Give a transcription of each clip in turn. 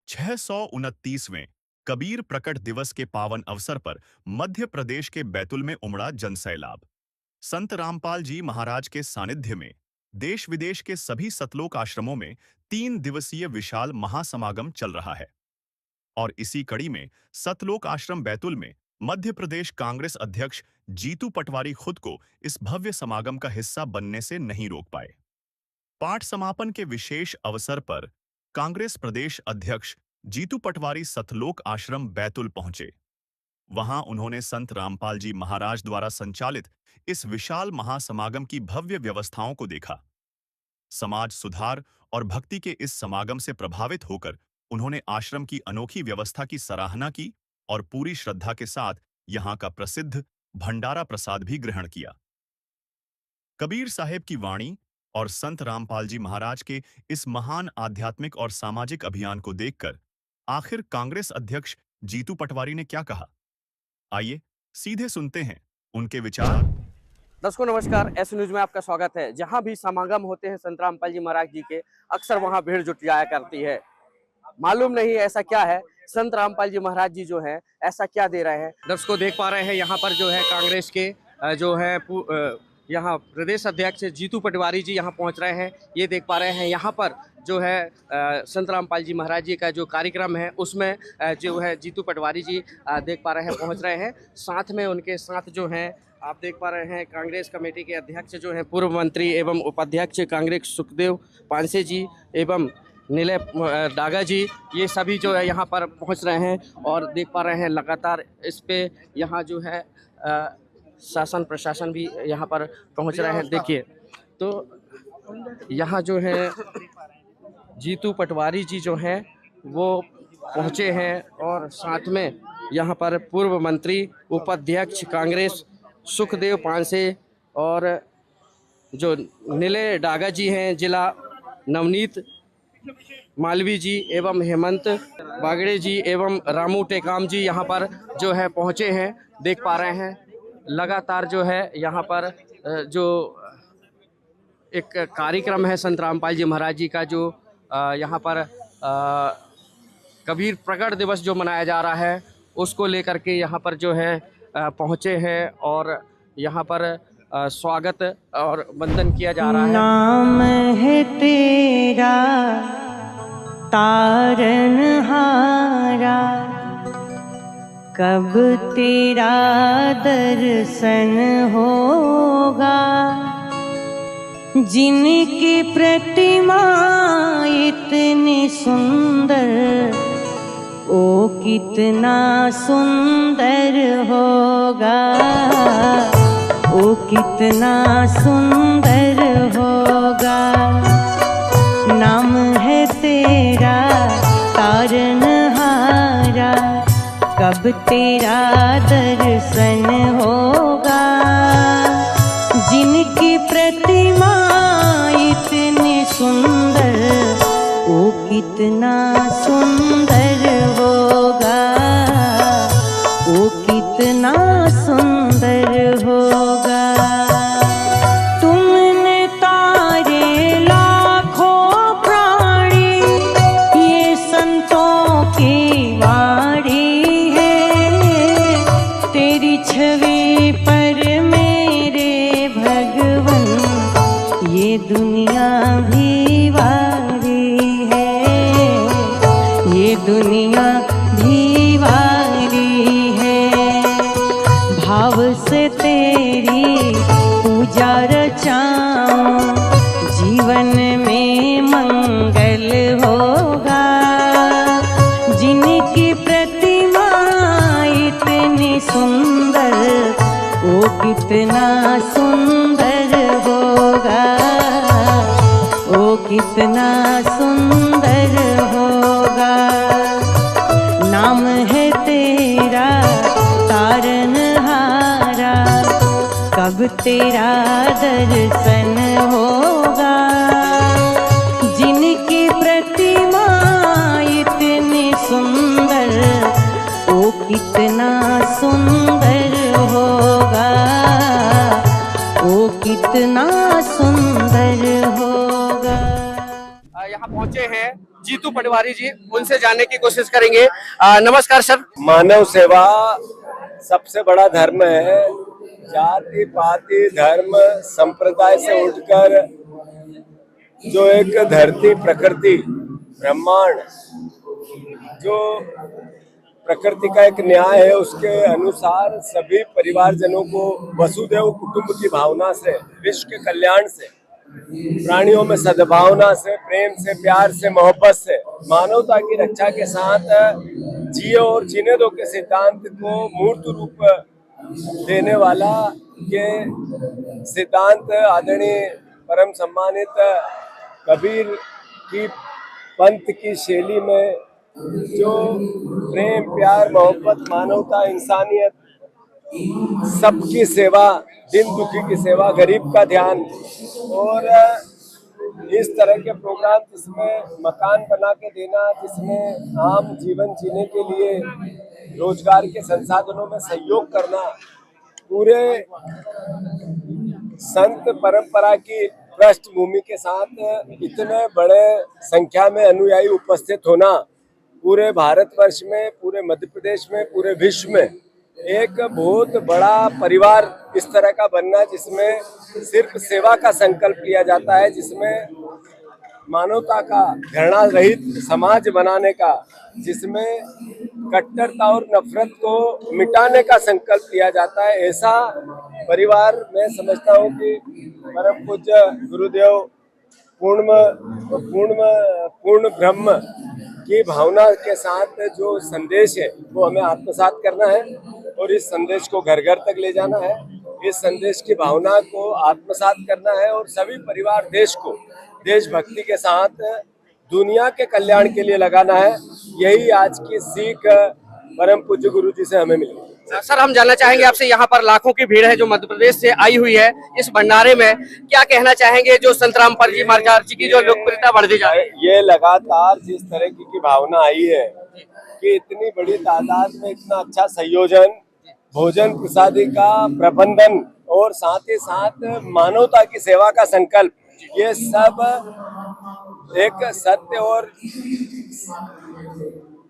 629वें कबीर प्रकट दिवस के पावन अवसर पर मध्य प्रदेश के बैतुल में उमड़ा जनसैलाब। संत रामपाल जी महाराज के सानिध्य में देश विदेश के सभी सतलोक आश्रमों में 3 दिवसीय विशाल महासमागम चल रहा है। और इसी कड़ी में सतलोक आश्रम बैतुल में मध्य प्रदेश कांग्रेस अध्यक्ष जीतू पटवारी खुद को इस भव्य समागम का हिस्सा बनने से नहीं रोक पाए। पाठ समापन के विशेष अवसर पर कांग्रेस प्रदेश अध्यक्ष जीतू पटवारी सतलोक आश्रम बैतुल पहुंचे। वहां उन्होंने संत रामपाल जी महाराज द्वारा संचालित इस विशाल महासमागम की भव्य व्यवस्थाओं को देखा। समाज सुधार और भक्ति के इस समागम से प्रभावित होकर उन्होंने आश्रम की अनोखी व्यवस्था की सराहना की और पूरी श्रद्धा के साथ यहां का प्रसिद्ध भंडारा प्रसाद भी ग्रहण किया। कबीर साहेब की वाणी और संत रामपाल जी महाराज के इस महान आध्यात्मिक और सामाजिक अभियान को देखकर आखिर कांग्रेस अध्यक्ष जीतू पटवारी ने क्या कहा, आइए सीधे सुनते हैं उनके विचार। दर्शकों नमस्कार, एस न्यूज में आपका स्वागत है। जहां भी समागम होते हैं संत रामपाल जी महाराज जी के, अक्सर वहां भीड़ जुट जाया करती है। मालूम नहीं ऐसा क्या है, संत रामपाल जी महाराज जी जो है ऐसा क्या दे रहे हैं। दर्शकों देख पा रहे हैं यहाँ पर जो है कांग्रेस के जो है यहाँ प्रदेश अध्यक्ष जीतू पटवारी जी यहाँ पहुँच रहे हैं। ये देख पा रहे हैं यहाँ पर जो है संत रामपाल जी महाराज जी का जो कार्यक्रम है उसमें जो है जीतू पटवारी जी देख पा रहे हैं पहुँच रहे हैं। साथ में उनके साथ जो है आप देख पा रहे हैं कांग्रेस कमेटी के अध्यक्ष जो हैं पूर्व मंत्री एवं उपाध्यक्ष कांग्रेस सुखदेव पांसे जी एवं नीले डागा जी, ये सभी जो है यहाँ पर पहुँच रहे हैं। और देख पा रहे हैं लगातार इस पे यहाँ जो है शासन प्रशासन भी यहाँ पर पहुँच रहे हैं। देखिए तो यहाँ जो है जीतू पटवारी जी जो हैं वो पहुँचे हैं और साथ में यहाँ पर पूर्व मंत्री उपाध्यक्ष कांग्रेस सुखदेव पांसे और जो नीले डागा जी हैं, जिला नवनीत मालवी जी एवं हेमंत बागड़े जी एवं रामू टेकाम जी यहाँ पर जो है पहुँचे हैं। देख पा रहे हैं लगातार जो है यहाँ पर जो एक कार्यक्रम है संत रामपाल जी महाराज जी का जो यहाँ पर कबीर प्रकट दिवस जो मनाया जा रहा है उसको लेकर के यहाँ पर जो है पहुँचे हैं और यहाँ पर स्वागत और वंदन किया जा रहा है। नाम है तेरा तारनहारा, कब तेरा दर्शन होगा। जिनकी प्रतिमा इतनी सुंदर, ओ कितना सुंदर होगा, ओ कितना सुंदर होगा। नाम है तेरा तारनहारा, कब तेरा दर्शन होगा। जिनकी प्रतिमा इतनी सुंदर, ओ कितना सुंदर होगा, ओ कितना सुंदर होगा। तुमने तारे लाखों प्राणी, ये संतों की वाणी है। तेरी छवि पर मेरे भगवन, ये दुनिया भी वारी है, ये दुनिया भी वारी है। भाव से तेरी पूजा रचाऊं, जीवन में मंगल होगा। जिनकी प्रतिमा इतनी सुंदर, वो कितना सुंदर होगा, वो कितना सुंदर होगा। नाम है तेरा तारनहारा, कब तेरा दर्शन होगा। जिनकी प्रतिमा इतनी सुंदर, ओ कितना सुंदर होगा, ओ कितना सुंदर होगा। यहाँ पहुँचे हैं जीतू पटवारी जी, उनसे जानने की कोशिश करेंगे। नमस्कार सर। मानव सेवा सबसे बड़ा धर्म है। जाति पाति धर्म संप्रदाय से उठकर जो एक धरती प्रकृति ब्रह्मांड जो प्रकृति का एक न्याय है, उसके अनुसार सभी परिवारजनों को वसुदेव कुटुंब की भावना से, विश्व के कल्याण से, प्राणियों में सद्भावना से, प्रेम से, प्यार से, मोहब्बत से, मानवता की रक्षा के साथ जिए और जीने दो के सिद्धांत को मूर्त रूप देने वाला ये सिद्धांत आदरणीय परम सम्मानित कबीर की पंथ की शैली में जो प्रेम प्यार मोहब्बत मानवता इंसानियत सबकी सेवा, दिन दुखी की सेवा, गरीब का ध्यान और इस तरह के प्रोग्राम जिसमें मकान बना के देना, जिसमें आम जीवन जीने के लिए रोजगार के संसाधनों में सहयोग करना, पूरे संत परंपरा की पृष्ठभूमि के साथ इतने बड़े संख्या में अनुयायी उपस्थित होना, पूरे भारतवर्ष में, पूरे मध्य प्रदेश में, पूरे विश्व में एक बहुत बड़ा परिवार इस तरह का बनना, जिसमें सिर्फ सेवा का संकल्प लिया जाता है, जिसमें मानवता का घृणा रहित समाज बनाने का, जिसमें कट्टरता और नफरत को मिटाने का संकल्प लिया जाता है, ऐसा परिवार मैं समझता हूँ कि परम पूज्य गुरुदेव पूर्ण ब्रह्म की भावना के साथ जो संदेश है वो हमें आत्मसात करना है और इस संदेश को घर घर तक ले जाना है, इस संदेश की भावना को आत्मसात करना है और सभी परिवार देश को देशभक्ति के साथ दुनिया के कल्याण के लिए लगाना है। यही आज की सीख परम पूज्य गुरु जी से हमें मिली। सर, हम जानना चाहेंगे आपसे, यहाँ पर लाखों की भीड़ है जो मध्य प्रदेश से आई हुई है इस भंडारे में, क्या कहना चाहेंगे जो संत रामपाल जी महाराज जी की जो लोकप्रियता बढ़ती जा रही है? ये लगातार जिस तरह की भावना आई है कि इतनी बड़ी तादाद में इतना अच्छा संयोजन, भोजन प्रसादी का प्रबंधन और साथ ही साथ मानवता की सेवा का संकल्प, ये सब एक सत्य और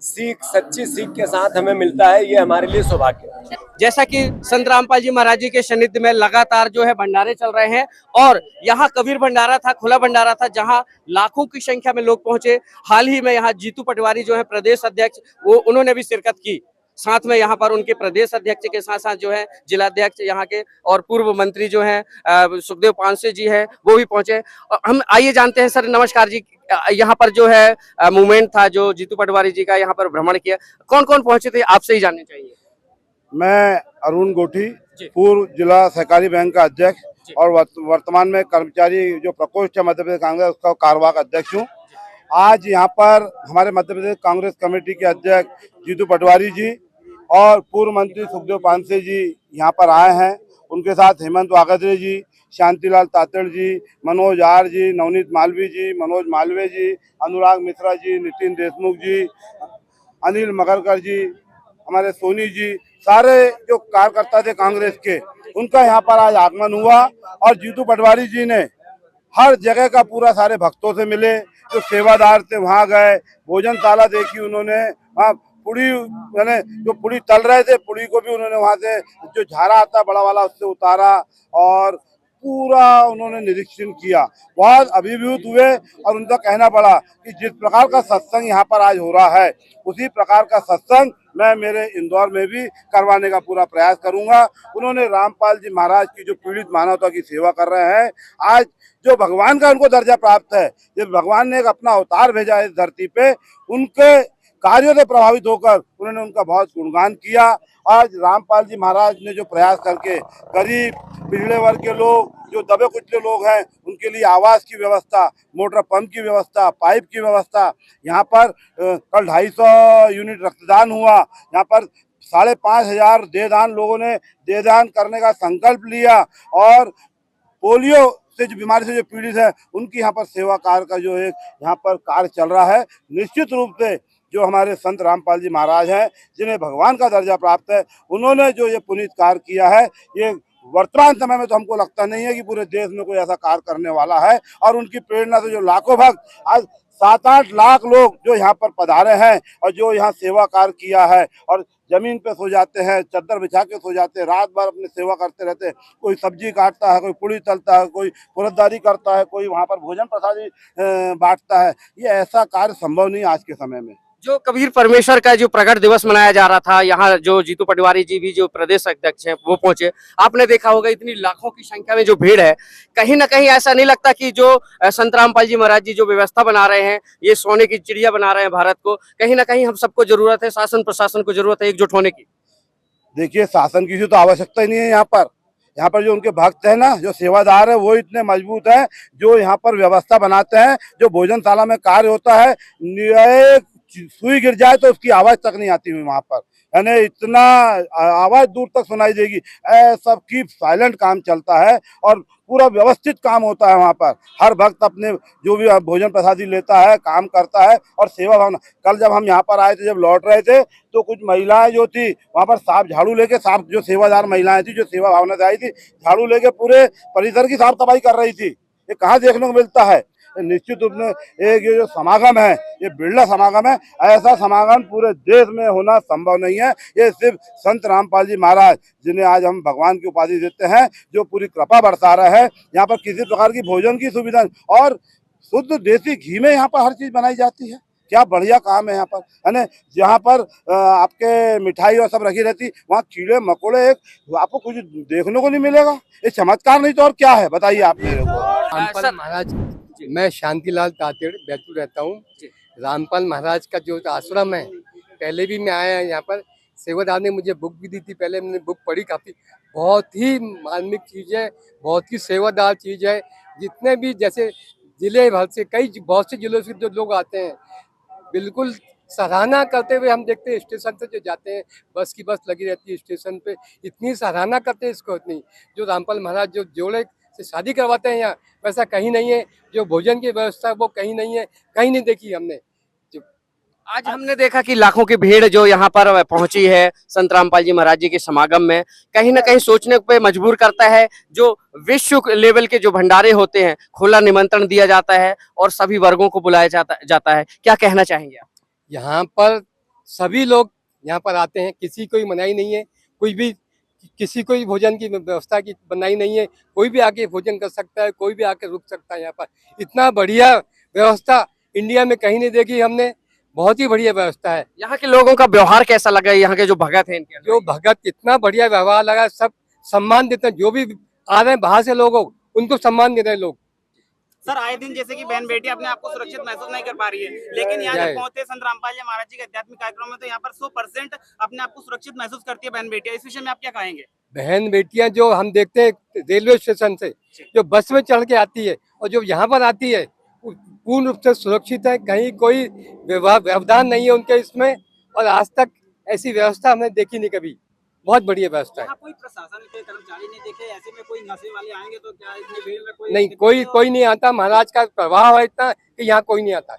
सच्ची सीख के साथ हमें मिलता है। ये हमारे लिए सौभाग्य है। जैसा कि संत रामपाल जी महाराज जी के सानिध्य में लगातार जो है भंडारे चल रहे हैं और यहाँ कबीर भंडारा था, खुला भंडारा था, जहाँ लाखों की संख्या में लोग पहुंचे। हाल ही में यहाँ जीतू पटवारी जो है प्रदेश अध्यक्ष, वो उन्होंने भी शिरकत की। साथ में यहाँ पर उनके प्रदेश अध्यक्ष के साथ साथ जो है जिलाध्यक्ष यहाँ के और पूर्व मंत्री जो है सुखदेव पांसे जी है, वो भी पहुंचे। हम आइए जानते हैं। सर नमस्कार जी, यहाँ पर जो है मूवमेंट था जो जीतू पटवारी जी का यहाँ पर भ्रमण किया, कौन कौन पहुंचे थे आपसे ही जानने चाहिए। मैं अरुण गोठी, पूर्व जिला सहकारी बैंक का अध्यक्ष और वर्तमान में कर्मचारी जो प्रकोष्ठ है मध्य प्रदेश कांग्रेस का कार्यवाहक अध्यक्ष हूँ। आज यहाँ पर हमारे मध्य प्रदेश कांग्रेस कमेटी के अध्यक्ष जीतू पटवारी जी और पूर्व मंत्री सुखदेव पांसे जी यहाँ पर आए हैं। उनके साथ हेमंत वागदरे जी, शांतिलाल तातड़ जी, मनोज आर जी, नवनीत मालवी जी, मनोज मालवे जी, अनुराग मिश्रा जी, नितिन देशमुख जी, अनिल मगरकर जी, हमारे सोनी जी, सारे जो कार्यकर्ता थे कांग्रेस के, उनका यहाँ पर आज आगमन हुआ। और जीतू पटवारी जी ने हर जगह का पूरा सारे भक्तों से मिले, जो सेवादार थे वहाँ गए, भोजनशाला देखी उन्होंने, वहाँ पुड़ी मैंने जो पुड़ी तल रहे थे, पुड़ी को भी उन्होंने वहाँ से जो झारा आता बड़ा वाला उससे उतारा और पूरा उन्होंने निरीक्षण किया। बहुत अभिभूत हुए और उनका कहना पड़ा कि जिस प्रकार का सत्संग यहाँ पर आज हो रहा है, उसी प्रकार का सत्संग मैं मेरे इंदौर में भी करवाने का पूरा प्रयास करूंगा। उन्होंने रामपाल जी महाराज की जो पीड़ित मानवता की सेवा कर रहे हैं, आज जो भगवान का उनको दर्जा प्राप्त है, जब भगवान ने एक अपना अवतार भेजा है इस धरती पे, उनके कार्यों से प्रभावित होकर उन्होंने उनका बहुत गुणगान किया। आज रामपाल जी महाराज ने जो प्रयास करके गरीब पिछड़े वर्ग के लोग, जो दबे कुचले लोग हैं, उनके लिए आवास की व्यवस्था, मोटर पंप की व्यवस्था, पाइप की व्यवस्था, यहाँ पर कल 250 यूनिट रक्तदान हुआ। यहाँ पर 5,500 देहदान लोगों ने देहदान करने का संकल्प लिया और पोलियो से जो बीमारी से जो पीड़ित है उनकी यहाँ पर सेवा कार्य का जो एक यहाँ पर कार्य चल रहा है। निश्चित रूप से जो हमारे संत रामपाल जी महाराज हैं, जिन्हें भगवान का दर्जा प्राप्त है, उन्होंने जो ये पुनीत कार्य किया है, ये वर्तमान समय में तो हमको लगता नहीं है कि पूरे देश में कोई ऐसा कार्य करने वाला है। और उनकी प्रेरणा से जो लाखों भक्त आज 7-8 लाख लोग जो यहाँ पर पधारे हैं और जो यहाँ सेवा कार्य किया है, और जमीन पे सो जाते हैं, चद्दर बिछा के सो जाते हैं, रात भर अपनी सेवा करते रहते हैं। कोई सब्जी काटता है, कोई पुड़ी तलता है, कोई फौरदारी करता है, कोई वहाँ पर भोजन प्रसादी बांटता है। ये ऐसा कार्य संभव नहीं आज के समय में। जो कबीर परमेश्वर का जो प्रकट दिवस मनाया जा रहा था, यहाँ जो जीतू पटवारी जी भी जो प्रदेश अध्यक्ष हैं वो पहुंचे। आपने देखा होगा इतनी लाखों की संख्या में जो भीड़ है, कहीं ना कहीं ऐसा नहीं लगता कि जो संत रामपाल जी महाराज जी जो व्यवस्था बना रहे हैं, ये सोने की चिड़िया बना रहे हैं भारत को, कहीं ना कहीं हम सबको जरूरत है, शासन प्रशासन को जरूरत है एकजुट होने की। देखिए, शासन की तो आवश्यकता ही नहीं है। यहाँ पर जो उनके भक्त है ना, जो सेवादार है, वो इतने मजबूत है जो यहाँ पर व्यवस्था बनाते हैं। जो भोजनशाला में कार्य होता है, सुई गिर जाए तो उसकी आवाज तक नहीं आती हुई वहां पर, यानी इतना आवाज दूर तक सुनाई देगी। सब की साइलेंट काम चलता है और पूरा व्यवस्थित काम होता है वहाँ पर। हर भक्त अपने जो भी भोजन प्रसादी लेता है, काम करता है और सेवा भावना। कल जब हम यहाँ पर आए थे, जब लौट रहे थे, तो कुछ महिलाएं जो थी वहाँ पर साफ झाड़ू लेके, साफ जो सेवादार महिलाएं थी जो सेवा भावना से आई थी, झाड़ू लेके पूरे परिसर की साफ सफाई कर रही थी। ये कहाँ देखने को मिलता है? निश्चित रूप में एक ये जो समागम है, ये बिरला समागम है। ऐसा समागम पूरे देश में होना संभव नहीं है। ये सिर्फ संत रामपाल जी महाराज, जिन्हें आज हम भगवान की उपाधि देते हैं, जो पूरी कृपा बरसा रहे हैं। यहाँ पर किसी प्रकार की भोजन की सुविधा और शुद्ध देसी घी में यहाँ पर हर चीज बनाई जाती है। क्या बढ़िया काम है यहाँ पर, है ना। जहाँ पर आपके मिठाई और सब रखी रहती, वहाँ कीड़े मकोड़े एक आपको कुछ देखने को नहीं मिलेगा। ये चमत्कार नहीं तो और क्या है, बताइए आप मेरे को। रामपाल महाराज, मैं शांतिलाल तातेड़ बैतूल रहता हूँ। रामपाल महाराज का जो आश्रम है, पहले भी मैं आया यहाँ पर। सेवादार ने मुझे बुक भी दी थी, पहले मैंने बुक पढ़ी काफी। बहुत ही मार्मिक चीज है, बहुत ही सेवादार चीज है। जितने भी जैसे जिले भर से, बहुत से जिलों से जो लोग आते हैं, बिल्कुल सराहना करते हुए हम देखते हैं। स्टेशन से जो जाते हैं, बस की बस लगी रहती है स्टेशन पे, इतनी सराहना करते हैं इसको। इतनी जो रामपाल महाराज जो जोड़े से शादी करवाते हैं यहाँ, वैसा कहीं नहीं है। जो भोजन की व्यवस्था वो कहीं नहीं है, कहीं नहीं देखी हमने। आज हमने देखा कि लाखों की भीड़ जो यहाँ पर पहुंची है संत रामपाल जी महाराज जी के समागम में, कहीं ना कहीं सोचने पे मजबूर करता है। जो विश्व लेवल के जो भंडारे होते हैं, खुला निमंत्रण दिया जाता है और सभी वर्गों को बुलाया जाता है। क्या कहना चाहेंगे आप? यहाँ पर सभी लोग यहाँ पर आते हैं, किसी कोई मनाही नहीं है। कोई भी किसी को भोजन की व्यवस्था की मनाही नहीं है। कोई भी आके भोजन कर सकता है, कोई भी आके रुक सकता है यहाँ पर। इतना बढ़िया व्यवस्था इंडिया में कहीं नहीं देखी हमने। बहुत ही बढ़िया व्यवस्था है। यहाँ के लोगों का व्यवहार कैसा लगा? यहाँ के जो भगत हैं इनके, जो भगत, इतना बढ़िया व्यवहार लगा। सब सम्मान देते हैं, जो भी आ रहे हैं बाहर से लोग, उनको सम्मान दे रहे हैं लोग। सर, आए दिन जैसे कि बहन बेटी अपने आप को सुरक्षित महसूस नहीं कर पा रही है, लेकिन यहाँ जब पहुंचते संत रामपाल जी महाराज जी के आध्यात्मिक कार्यक्रम में, तो यहाँ पर 100% अपने आप को सुरक्षित महसूस करती है बहन बेटियां। इस विषय में आप क्या कहेंगे? बहन बेटियां जो हम देखते हैं रेलवे स्टेशन से, जो बस में चढ़ के आती है और जो यहाँ पर आती है, पूर्ण रूप से सुरक्षित है। कहीं कोई व्यवधान नहीं है उनके इसमें, और आज तक ऐसी व्यवस्था हमने देखी नहीं कभी। बहुत बढ़िया व्यवस्था है। कोई प्रशासन के कर्मचारी नहीं देखे, ऐसे में कोई नशे वाले आएंगे तो क्या इतनी भीड़ में कोई नहीं, कोई नहीं आता। महाराज का प्रभाव है इतना कि यहाँ कोई नहीं आता।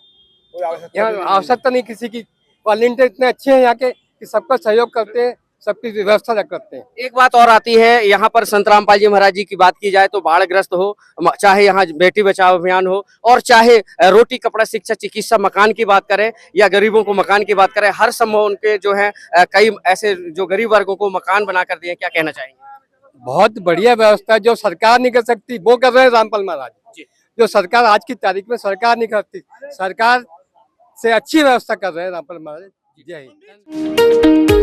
यहाँ आवश्यकता नहीं किसी की। वॉलंटियर इतने अच्छे हैं यहाँ के कि सबका सहयोग करते हैं, सबकी व्यवस्था करते हैं। एक बात और आती है, यहाँ पर संत रामपाल जी महाराज जी की बात की जाए तो बाढ़ग्रस्त हो, चाहे यहाँ बेटी बचाओ अभियान हो, और चाहे रोटी कपड़ा शिक्षा चिकित्सा मकान की बात करें या गरीबों को मकान की बात करें, हर संभव उनके जो है कई ऐसे जो गरीब वर्गों को मकान बना कर दिए। क्या कहना चाहेंगे? बहुत बढ़िया व्यवस्था, जो सरकार नहीं कर सकती वो कर रहे हैं रामपाल महाराज। जो सरकार आज की तारीख में सरकार नहीं करती, सरकार से अच्छी व्यवस्था कर रहे हैं रामपाल महाराज। जय हिंद।